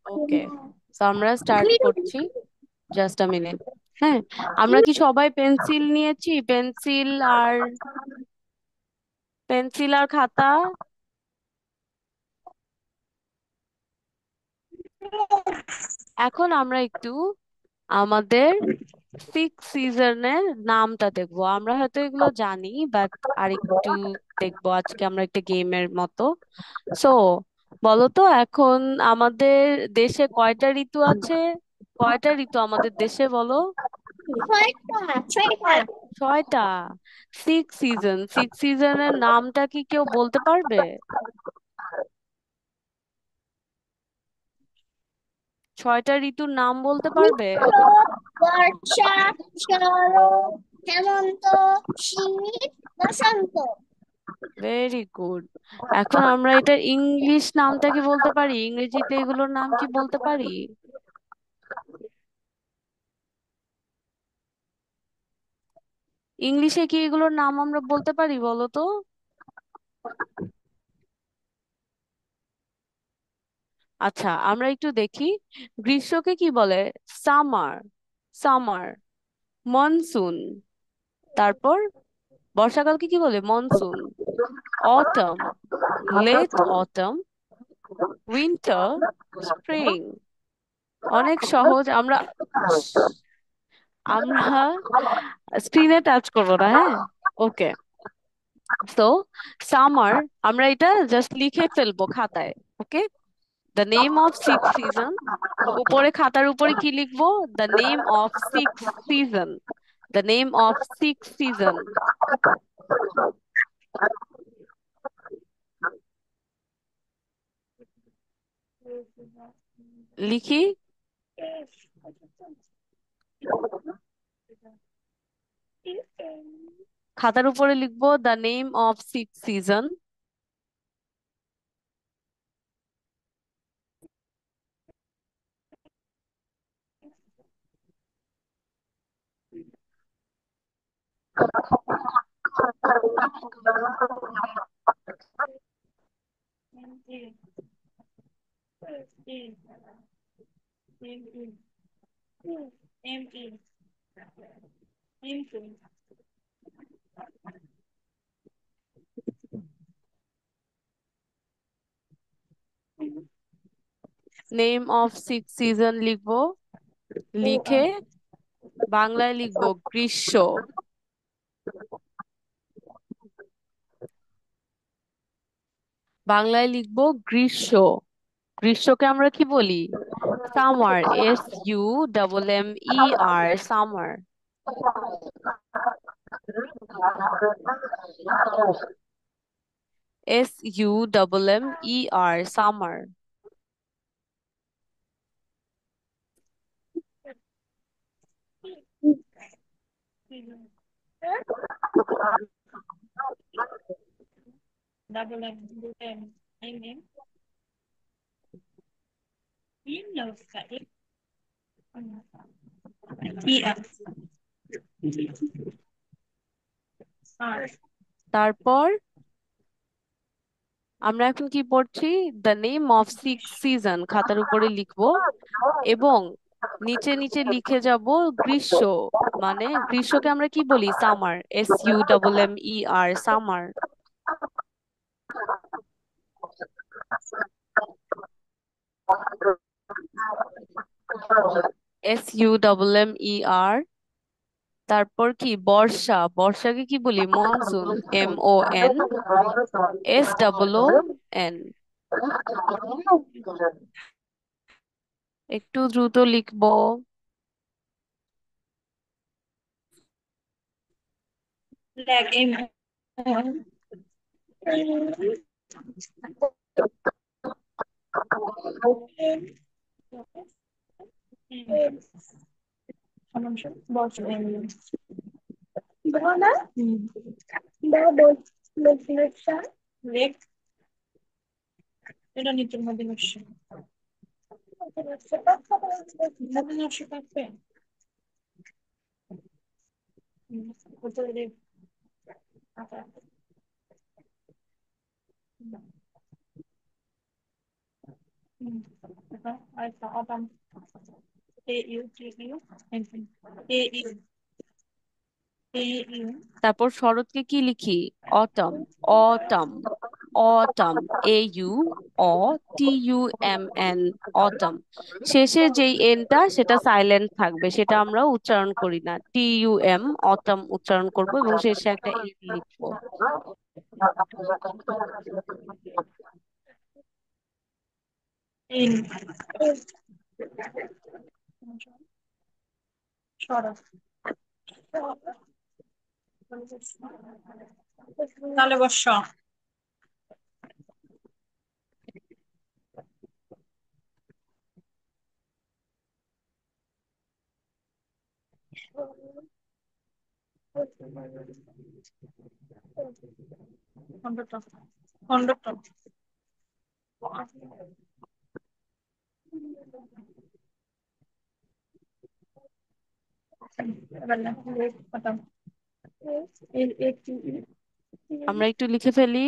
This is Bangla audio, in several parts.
ওকে, তো আমরা স্টার্ট করছি। Just a minute. হ্যাঁ, আমরা কি সবাই পেন্সিল নিয়েছি? পেন্সিল আর খাতা। এখন আমরা একটু আমাদের সিক্স সিজনের নামটা দেখবো। আমরা হয়তো এগুলো জানি, বাট আরেকটু দেখবো আজকে আমরা একটা গেমের মতো। সো বলো তো, এখন আমাদের দেশে কয়টা ঋতু আছে? কয়টা ঋতু আমাদের দেশে বলো? ছয়টা, ছয়টা। ছয়টা। সিক্স সিজনের নামটা কি কেউ বলতে পারবে? ছয়টা ঋতুর নাম বলতে পারবে? গ্রীষ্ম, বর্ষা, শরৎ, হেমন্ত, শীত, বসন্ত। Very good. এখন আমরা এটার ইংলিশ নামটা কি বলতে পারি? ইংরেজিতে এগুলোর নাম কি বলতে পারি? ইংলিশে কি এগুলোর নাম আমরা বলতে পারি বলো তো? আচ্ছা, আমরা একটু দেখি। গ্রীষ্মকে কি বলে? সামার। সামার। মনসুন। তারপর বর্ষাকালকে কি বলে? Monsoon. Autumn. Late autumn. Winter. Spring. অনেক সহজ। আমরা আমরা স্ক্রিনে টাচ করবো না, হ্যাঁ? ওকে। তো সামার, আমরা এটা জাস্ট লিখে ফেলবো খাতায়। Okay. The name of six season. উপরে খাতার উপরে কি লিখবো? The name of six season. The name of six season. লিখি। খাতার উপরে লিখবো the name of six season. Name of six season লিখবো। লিখে বাংলায় লিখবো গ্রীষ্ম। বাংলায় লিখবো গ্রীষ্ম। গ্রীষ্মকে আমরা কি বলি? Summer. SUMMER। Summer. SUMMER। Summer. তারপর আমরা এখন কি পড়ছি? The name of six season খাতার উপরে লিখবো এবং নিচে নিচে লিখে যাব গ্রীষ্ম। মানে গ্রীষ্মকে আমরা কি বলি? সামার। SUMMER। সামার। SUMMER। তারপর কি? বর্ষা। বর্ষাকে কি বলি? মনসুন। MONSON। একটু দ্রুত লিখবো। আরেকটা অটাম, AUTU, AU, AU, তারপর শরৎকে কি লিখি? Autumn. Autumn. Autumn. AUOTUMN। Autumn. শেষে যেই এনটা সেটা সাইলেন্ট থাকবে, সেটা আমরা উচ্চারণ করি না, TUM, অটম উচ্চারণ করব এবং শেষে একটা এন লিখবো। ইন, শরৎ, তাহলে বর্ষ, খণ্ডত, খণ্ডত, এবার না, অটাম, AATE, আমরা একটু লিখে ফেলি।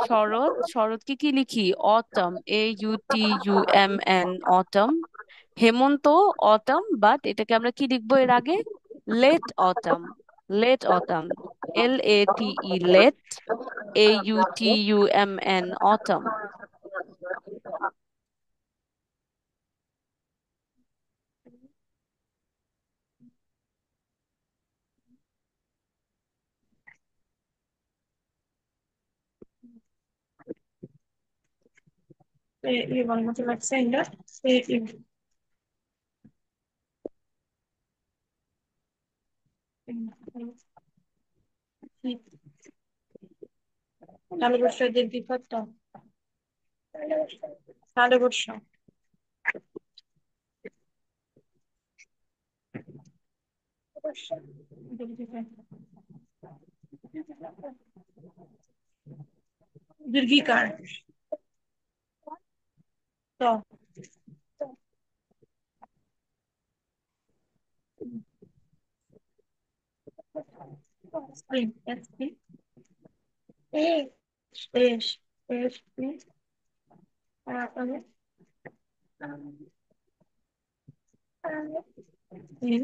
শরৎ, শরৎকে কি লিখি? অটম। AUTUMN। অটম। হেমন্ত, অটম, বাট এটাকে আমরা কি লিখবো এর আগে? Late autumn. Late autumn. LATE, late. AUTUMN, autumn. AE, one more like sender, AU, তাহলে বর্ষ দীর্ঘ কত, তাহলে বর্ষ, দীর্ঘিকার, তো স্প্রিং, SP, এস, SP, তারপরে ইন,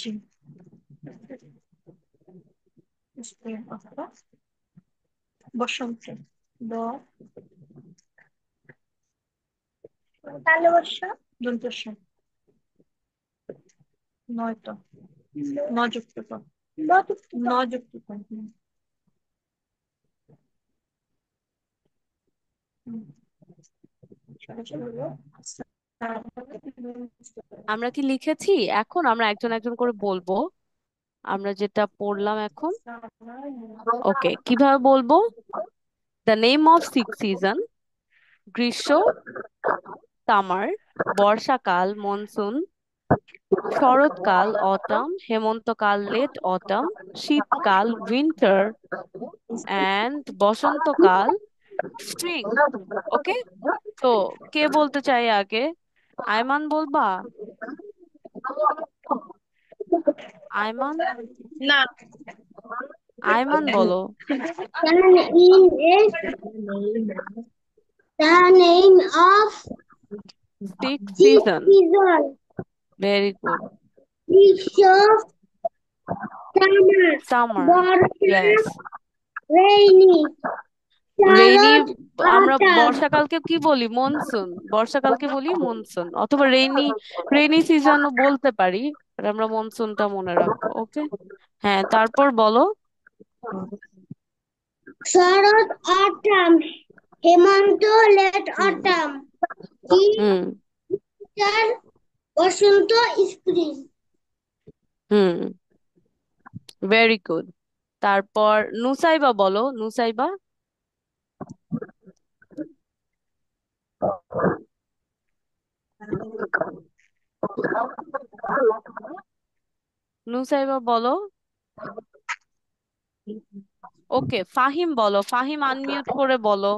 জি, স্প্রিং অথবা বসন্ত, দ, তাহলে বর্ষ, দন্তস্ব, নয়তো, নযুক্ত ক, নযুক্ত ক, সরাসরি হলো আমরা কি লিখেছি? এখন আমরা একজন একজন করে বলবো আমরা যেটা পড়লাম এখন। ওকে, কিভাবে বলবো? The name of six season: গ্রীষ্ম, সামার; বর্ষাকাল, মনসুন; শরৎকাল, অটাম; হেমন্তকাল, লেট অটাম; শীতকাল, উইন্টার; অ্যান্ড বসন্তকাল, স্প্রিং। ওকে, তো কে বলতে চাই আগে? আয়মান বলবা? আয়মান, না, আয়মান বলো। the name of six this season. season, very good. গ্রীষ্ম, summer, সামার। বর্ষা, ইয়েস। rainy, rainy. শরৎ, আমরা autumn, বর্ষাকালকে কি বলি? মনসুন। বর্ষাকালকে বলি মনসুন, অথবা রেইনি, রেইনি সিজনও বলতে পারি, আর আমরা মনসুনটা মনে রাখবো। ওকে, হ্যাঁ, তারপর বলো। শরৎ, autumn, হেমন্ত, late হুম। autumn, শীত, হুম। winter, বসন্ত, spring, হুম। Very good. তারপর নুসাইবা বলো, নুসাইবা। নুসাইবা বলো। ওকে, ফাহিম বলো, ফাহিম আনমিউট করে বলো।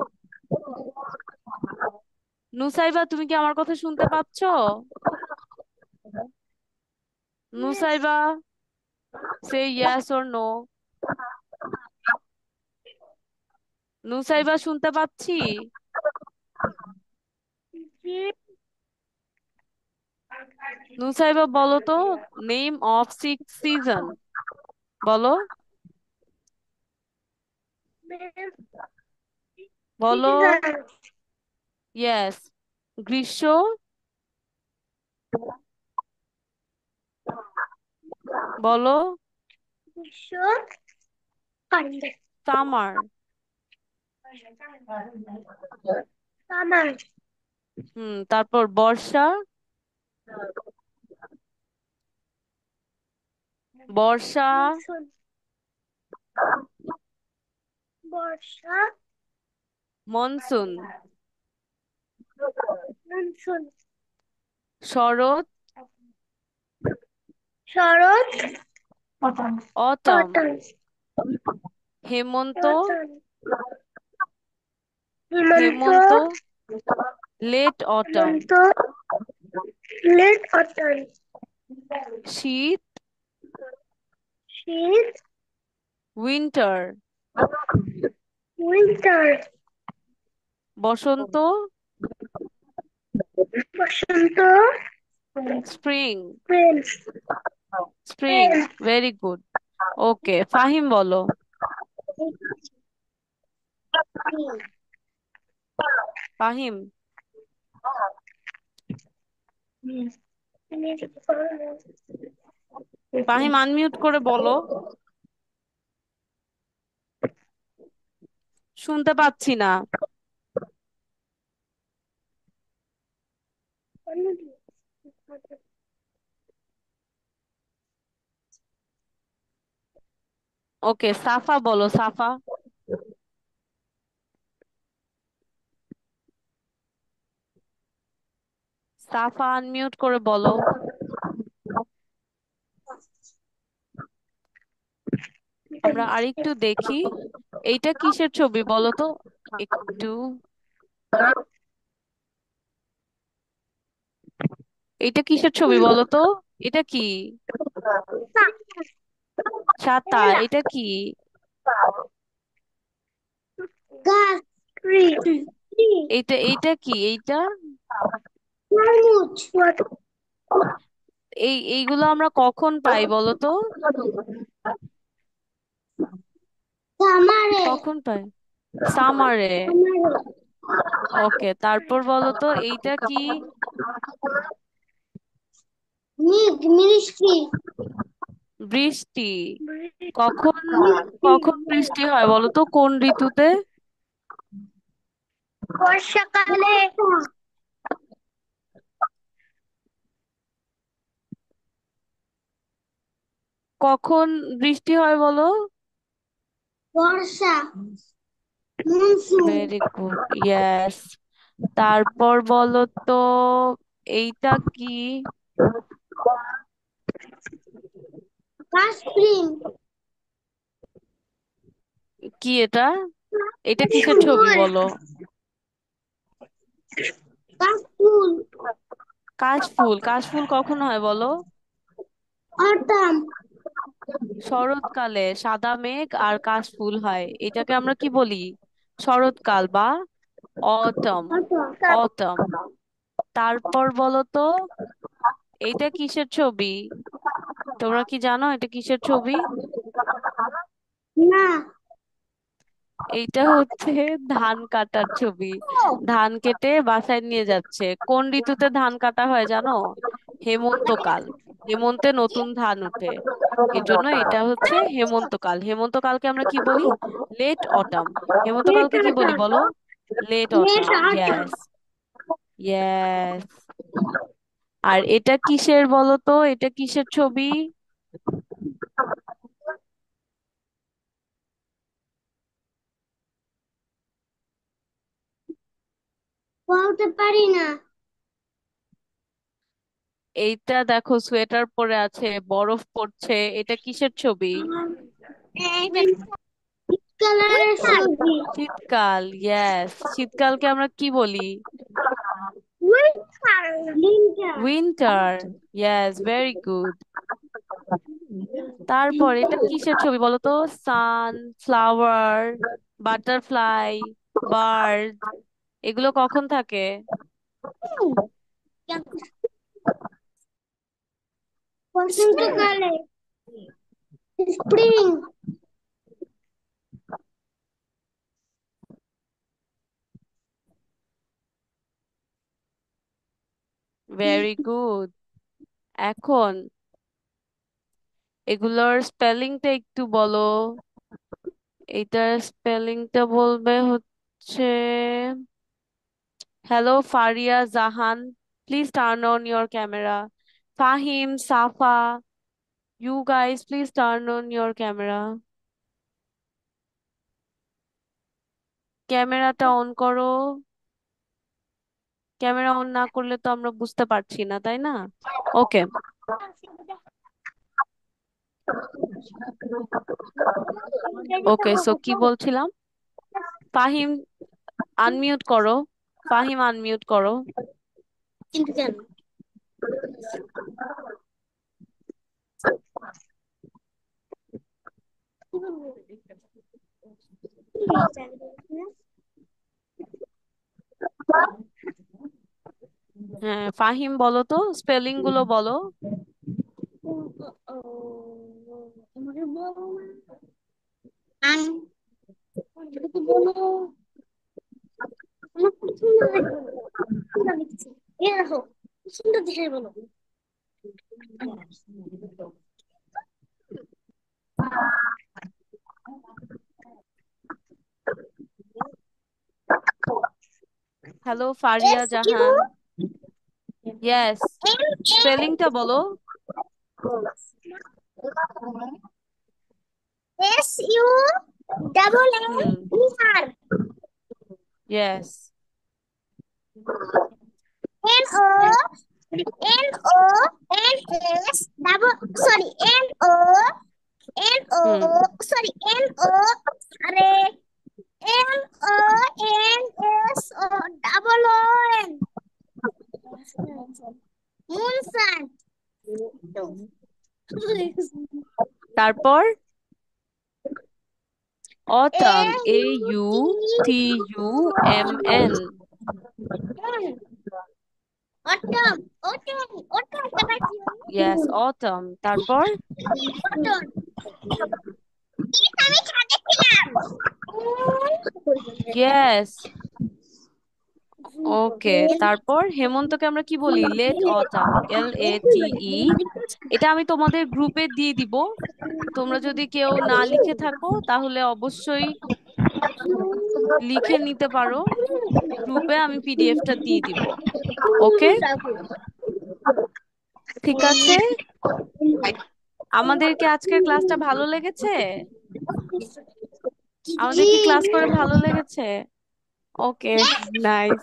নুসাইবা, তুমি কি আমার কথা শুনতে পাচ্ছো? নুসাইবা, সে ইয়েস অর নো। নুসাইবা, শুনতে পাচ্ছি? নুসাইবা বলো তো, নেম অফ সিক্স সিজন বলো। বলো। ইয়েস। গ্রীষ্ম। বলো। সামার। তারপর বর্ষা। বর্ষা। মনসুন। শরৎ। শরৎ, অটম। অটন, হেমন্ত। অটন, হেমন্ত, হেমন্ত। Late autumn. হেমন্ত, লেট অটন, শীত। শীত, উইন্টার। উইন্টার, বসন্ত। বসন্ত, spring. Spring, spring. Very good. Okay, Fahim বলো। ফাহিম। ফাহিম আনমিউট করে বলো। শুনতে পাচ্ছি না। ওকে, সাফা বলো, সাফা। সাফা আনমিউট করে বলো। আমরা আরেকটু দেখি। এইটা কিসের ছবি বলো তো? একটু। এইটা কিসের ছবি বলো তো? এটা কি? ছাতা। এটা কি? গাছ, ট্রি, ট্রি, এইটা কি? এইটা তরমুজ, এইগুলো আমরা কখন পাই বলো তো? সামারে, কখন পাই? সামারে। সামারে, ওকে, তারপর বলো তো এইটা কি? মিষ্টি, বৃষ্টি। কখন? মিষ্টি, কখন বৃষ্টি হয় বলো তো, কোন ঋতুতে? বর্ষাকালে, কখন বৃষ্টি হয় বলো? বর্ষা, মনসুন, ভেরি গুড, ইয়েস। তারপর বলো তো এইটা কি? কাশফিন, কি এটা? এটা কিসের ছবি ফুল, বলো? কাশফুল, কাশফুল। কাশফুল কখন হয় বলো? অটম, শরৎকালে সাদা মেঘ আর কাশফুল হয়, এটাকে আমরা কি বলি? শরৎকাল বা অটম। Autumn, autumn. তারপর বলো তো এইটা কিসের ছবি? তোমরা কি জানো এটা কিসের ছবি? না, এইটা হচ্ছে ধান কাটার ছবি। ধান কেটে বাসায় নিয়ে যাচ্ছে। কোন ঋতুতে ধান কাটা হয় জানো? হেমন্তকাল। হেমন্তে নতুন ধান ওঠে। এই জন্য এটা হচ্ছে হেমন্তকাল। হেমন্তকালকে আমরা কি বলি? Late autumn. লেট হেমন্তকালকে কি বলি অটম, বলো? Late late autumn. Autumn, yes. Yes. আর এটা কিসের বলো তো? এটা কিসের ছবি? বলতে পারি না। এইটা দেখো, সোয়েটার পরে আছে, বরফ পড়ছে, এটা কিসের ছবি? কালারের ছবি, শীতকাল। ইয়েস। শীতকালকে আমরা কি বলি? Winter, winter. Yes, very good. তারপর এটা কিসের ছবি বলো তো? সান, ফ্লাওয়ার, বাটারফ্লাই, বার্ড, এগুলো কখন থাকে? বসন্তকালে স্প্রিং। Very good. এখন এগুলোর স্পেলিংটা একটু বলো। এইটার স্পেলিংটা বলবে হচ্ছে, hello Faria Jahan, please turn on your camera. Fahim, Safa, you guys please turn on your camera. ক্যামেরাটা অন করো। ক্যামেরা অন না করলে তো আমরা বুঝতে পারছি না, তাই না? ওকে। ওকে, সো কি বলছিলাম? ফাহিম আনমিউট করো। ফাহিম আনমিউট করো। কিন্তু কেন? হ্যাঁ, ফাহিম বলো তো, স্পেলিং গুলো বলো। আন এটা তো বলো। আমার পছন্দ লাগে বলো। আমরা লিখছি। এ রাখো। সুন্দর দেখে বলো। Hello Faria S U Jahan. Yes, um স্পেলিংটা বলো। S U double N hmm. E R yes. N O N O N S double sorry N O hmm. Sorry N O আরে N O N S O double O N monsoon তারপর autumn, A A U U T T U M N. Autumn autumn autumn কাটাচ্ছি ইয়েস, অটাম। তারপর অটম আমি ছাদে ছিলাম ইয়েস। ওকে, তারপর হেমন্তকে আমরা কি বলি? Late autumn, LATE। এটা আমি তোমাদের গ্রুপে দিয়ে দিব। তোমরা যদি কেউ না লিখে থাকো তাহলে অবশ্যই লিখে নিতে পারো। গ্রুপে আমি পিডিএফটা দিয়ে দিব। ওকে, ঠিক আছে। আমাদেরকে আজকের ক্লাসটা ভালো লেগেছে? আমাদের কি ক্লাস করে ভালো লেগেছে? ওকে, নাইস।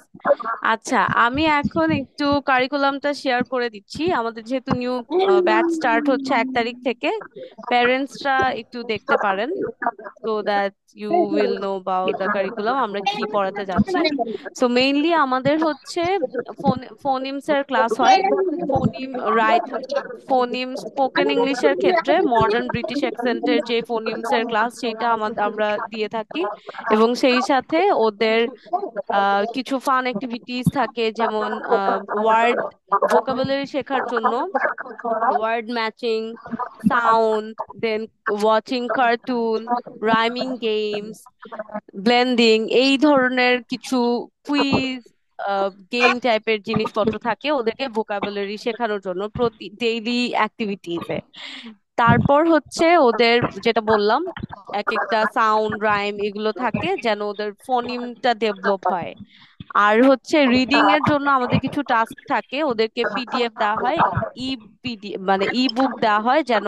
আচ্ছা, আমি এখন একটু কারিকুলামটা শেয়ার করে দিচ্ছি। আমাদের যেহেতু নিউ ব্যাচ স্টার্ট হচ্ছে 1 তারিখ থেকে, প্যারেন্টসরা একটু দেখতে পারেন, so that you will know about the curriculum, আমরা কি পড়াতে যাচ্ছি। সো মেইনলি আমাদের হচ্ছে ফোনিমস এর ক্লাস হয়। ফোনিম রাইট, ফোনিম স্পোকেন ইংলিশের ক্ষেত্রে মডার্ন ব্রিটিশ অ্যাকসেন্টের যে ফোনিমস এর ক্লাস, সেটা আমরা দিয়ে থাকি। এবং সেই সাথে ওদের কিছু ফান অ্যাক্টিভিটিস থাকে, যেমন ওয়ার্ড ভোকাবুলারি শেখার জন্য word matching, sound, then watching cartoon, rhyming games, blending, এই ধরনের কিছু কুইজ গেম টাইপের জিনিসপত্র থাকে ওদেরকে ভোকাবুলারি শেখানোর জন্য প্রতি ডেইলি অ্যাক্টিভিটিসে। তারপর হচ্ছে ওদের, যেটা বললাম, এক একটা সাউন্ড রাইম এগুলো থাকে যেন ওদের ফোনিমটা ডেভেলপ হয়। আর হচ্ছে রিডিং এর জন্য আমাদের কিছু টাস্ক থাকে, ওদেরকে পিডিএফ দেওয়া হয়, ই মানে ই বুক দেওয়া হয় যেন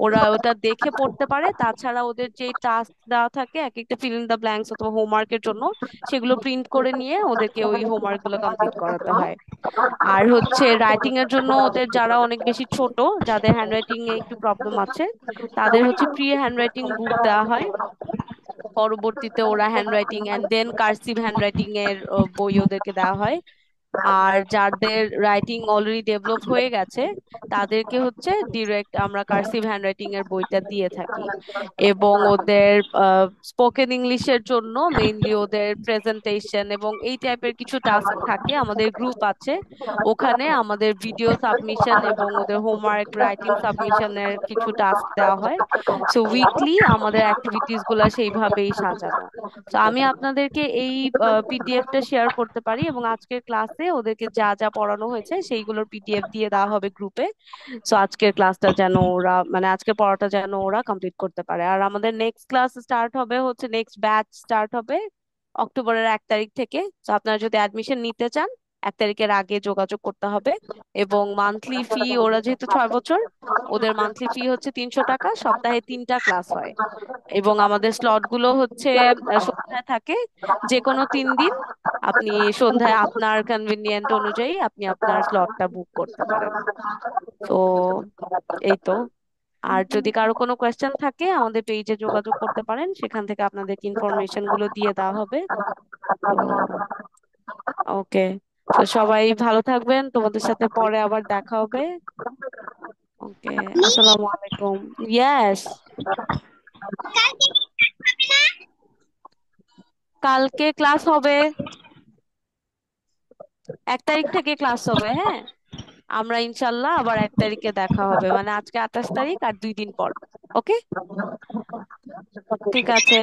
ওরা ওটা দেখে পড়তে পারে। তাছাড়া ওদের যে টাস্ক দেওয়া থাকে এক একটা ফিল ইন দ্য ব্ল্যাঙ্কস অথবা হোমওয়ার্কের জন্য, সেগুলো প্রিন্ট করে নিয়ে ওদেরকে ওই হোমওয়ার্ক গুলো কমপ্লিট করাতে হয়। আর হচ্ছে রাইটিং এর জন্য ওদের যারা অনেক বেশি ছোট, যাদের হ্যান্ডরাইটিং এ একটু প্রবলেম আছে, তাদের হচ্ছে প্রি হ্যান্ডরাইটিং বুক দেওয়া হয়। পরবর্তীতে ওরা handwriting and then cursive handwriting এর বই ওদেরকে দেওয়া হয়। আর যাদের রাইটিং অলরেডি ডেভেলপ হয়ে গেছে তাদেরকে হচ্ছে ডিরেক্ট আমরা কার্সিভ হ্যান্ডরাইটিং এর বইটা দিয়ে থাকি। এবং ওদের স্পোকেন ইংলিশের জন্য মেইনলি ওদের প্রেজেন্টেশন এবং এই টাইপের কিছু টাস্ক থাকে, আমাদের গ্রুপ আছে ওখানে আমাদের ভিডিও সাবমিশন এবং ওদের হোমওয়ার্ক রাইটিং সাবমিশনের কিছু টাস্ক দেওয়া হয়। সো উইকলি আমাদের অ্যাক্টিভিটিস গুলা সেইভাবেই সাজানো। তো আমি আপনাদেরকে এই পিডিএফটা শেয়ার করতে পারি এবং আজকের ক্লাসে ওদেরকে যা যা পড়ানো হয়েছে সেইগুলোর পিডিএফ দিয়ে দেওয়া হবে গ্রুপে। সো আজকের ক্লাসটা যেন ওরা মানে আজকের পড়াটা যেন ওরা কমপ্লিট করতে পারে। আর আমাদের নেক্সট ক্লাস স্টার্ট হবে হচ্ছে নেক্সট ব্যাচ স্টার্ট হবে অক্টোবরের 1 তারিখ থেকে। তো আপনারা যদি অ্যাডমিশন নিতে চান 1 তারিখের আগে যোগাযোগ করতে হবে। এবং মান্থলি ফি, ওরা যেহেতু 6 বছর, ওদের মান্থলি ফি হচ্ছে 300 টাকা, সপ্তাহে 3টা ক্লাস হয়। এবং আমাদের স্লট গুলো হচ্ছে সন্ধ্যায় থাকে, যে কোনো 3 দিন আপনি সন্ধ্যায় আপনার কনভিনিয়েন্ট অনুযায়ী আপনি আপনার স্লটটা বুক করতে পারেন। তো এই তো। আর যদি কারো কোনো কোয়েশ্চেন থাকে আমাদের পেজে যোগাযোগ করতে পারেন, সেখান থেকে আপনাদেরকে ইনফরমেশন গুলো দিয়ে দেওয়া হবে। তো ওকে, তো সবাই ভালো থাকবেন, তোমাদের সাথে পরে আবার দেখা হবে। ওকে, মিস, আসসালামু আলাইকুম। ইয়েস, কালকে কি হবে না? কালকে ক্লাস হবে, 1 তারিখ থেকে ক্লাস হবে। হ্যাঁ, আমরা ইনশাল্লাহ আবার 1 তারিখে দেখা হবে, মানে আজকে 28 তারিখ আর 2 দিন পর। ওকে, ঠিক আছে।